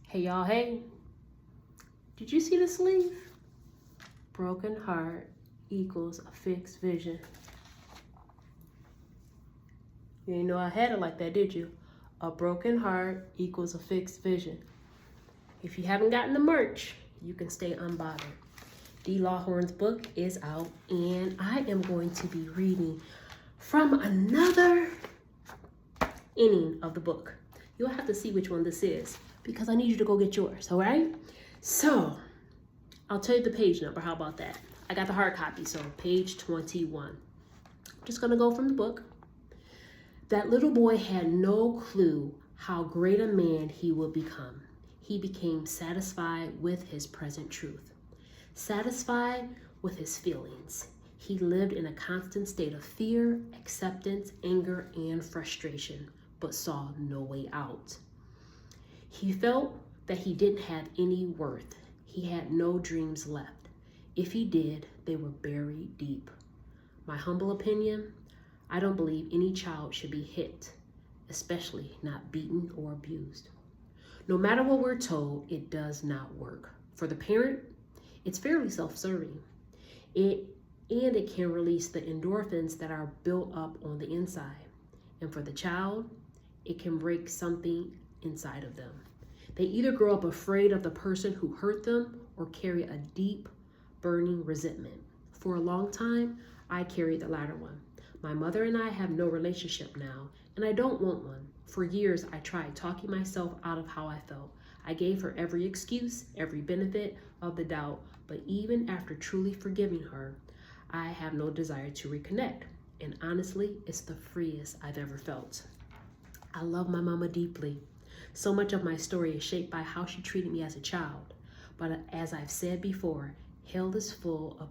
Hey y'all, hey. Did you see the sleeve? Broken heart equals a fixed vision. You didn't know I had it like that, did you? A broken heart equals a fixed vision. If you haven't gotten the merch, you can stay unbothered. D. Lawhorn's book is out, and I am going to be reading from another inning of the book. You'll have to see which one this is because I need you to go get yours, all right? So, I'll tell you the page number. How about that? I got the hard copy, so page 21. Just gonna go from the book. That little boy had no clue how great a man he would become. He became satisfied with his present truth, satisfied with his feelings. He lived in a constant state of fear, acceptance, anger, and frustration, but saw no way out. He felt that he didn't have any worth. He had no dreams left. If he did, they were buried deep. My humble opinion, I don't believe any child should be hit, especially not beaten or abused. No matter what we're told, it does not work. For the parent, it's fairly self-serving. It can release the endorphins that are built up on the inside. And for the child, it can break something inside of them. They either grow up afraid of the person who hurt them or carry a deep, burning resentment. For a long time, I carried the latter one. My mother and I have no relationship now, and I don't want one. For years, I tried talking myself out of how I felt. I gave her every excuse, every benefit of the doubt, but even after truly forgiving her, I have no desire to reconnect. And honestly, it's the freest I've ever felt. I love my mama deeply. So much of my story is shaped by how she treated me as a child. But as I've said before, hell is full of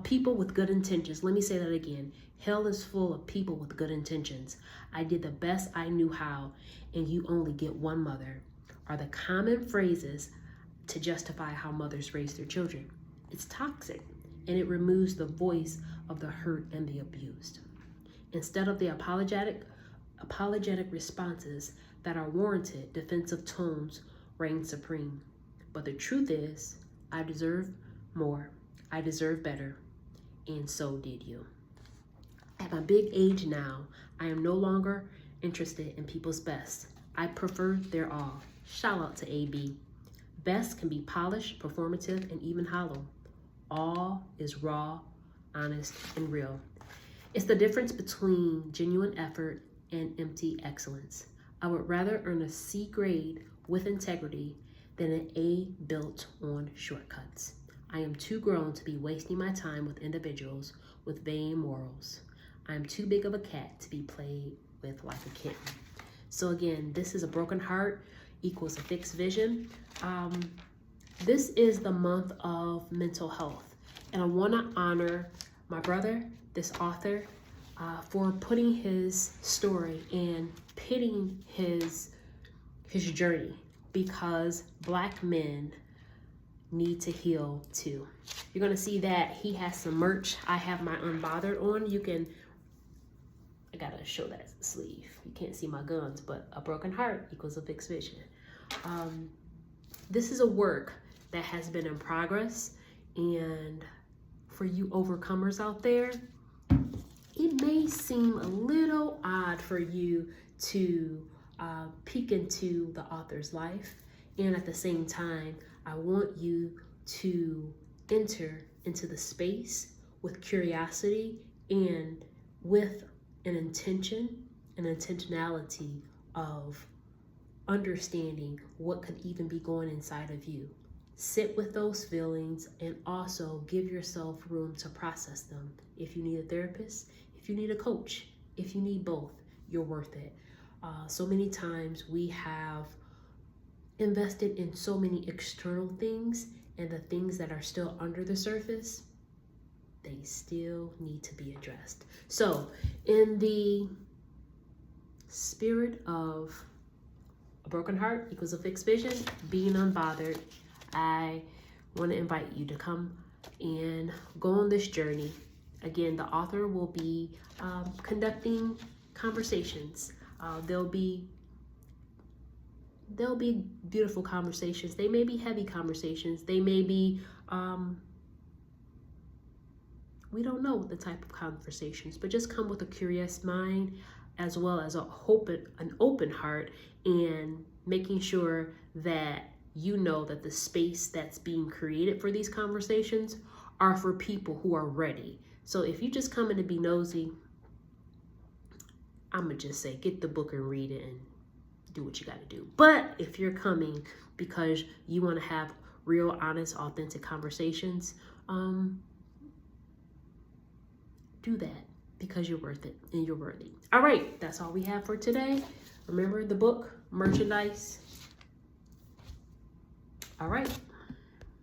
people with good intentions. Let me say that again. Hell is full of people with good intentions. I did the best I knew how, and you only get one mother, are the common phrases to justify how mothers raise their children. It's toxic, and it removes the voice of the hurt and the abused. Instead of the apologetic responses that are warranted, defensive tones reign supreme. But the truth is, I deserve more. I deserve better. And so did you. At my big age now, I am no longer interested in people's best. I prefer their all. Shout out to AB. Best can be polished, performative, and even hollow. All is raw, honest, and real. It's the difference between genuine effort and empty excellence. I would rather earn a C grade with integrity than an A built on shortcuts. I am too grown to be wasting my time with individuals with vain morals. I am too big of a cat to be played with like a kitten. So again, this is a broken heart equals a fixed vision. This is the month of mental health, and I want to honor my brother, this author, for putting his story and pitting his journey, because Black men need to heal too. You're gonna see that he has some merch. I have my Unbothered on. I gotta show that sleeve. You can't see my guns, but a broken heart equals a fixed vision. This is a work that has been in progress, and for you overcomers out there, it may seem a little odd for you to peek into the author's life, and at the same time, I want you to enter into the space with curiosity and with an intentionality of understanding what could even be going inside of you. Sit with those feelings and also give yourself room to process them. If you need a therapist, if you need a coach, if you need both, you're worth it. So many times we have invested in so many external things, and the things that are still under the surface, they still need to be addressed. So in the spirit of a broken heart equals a fixed vision, being unbothered, I want to invite you to come and go on this journey. Again, the author will be conducting conversations. There'll be There'll be beautiful conversations. They may be heavy conversations. They may be, we don't know the type of conversations, but just come with a curious mind as well as an open heart, and making sure that you know that the space that's being created for these conversations are for people who are ready. So if you just come in to be nosy, I'm gonna just say get the book and read it and do what you got to do. But if you're coming because you want to have real, honest, authentic conversations, do that because you're worth it and you're worthy. All right, that's all we have for today. Remember the book, merchandise. All right.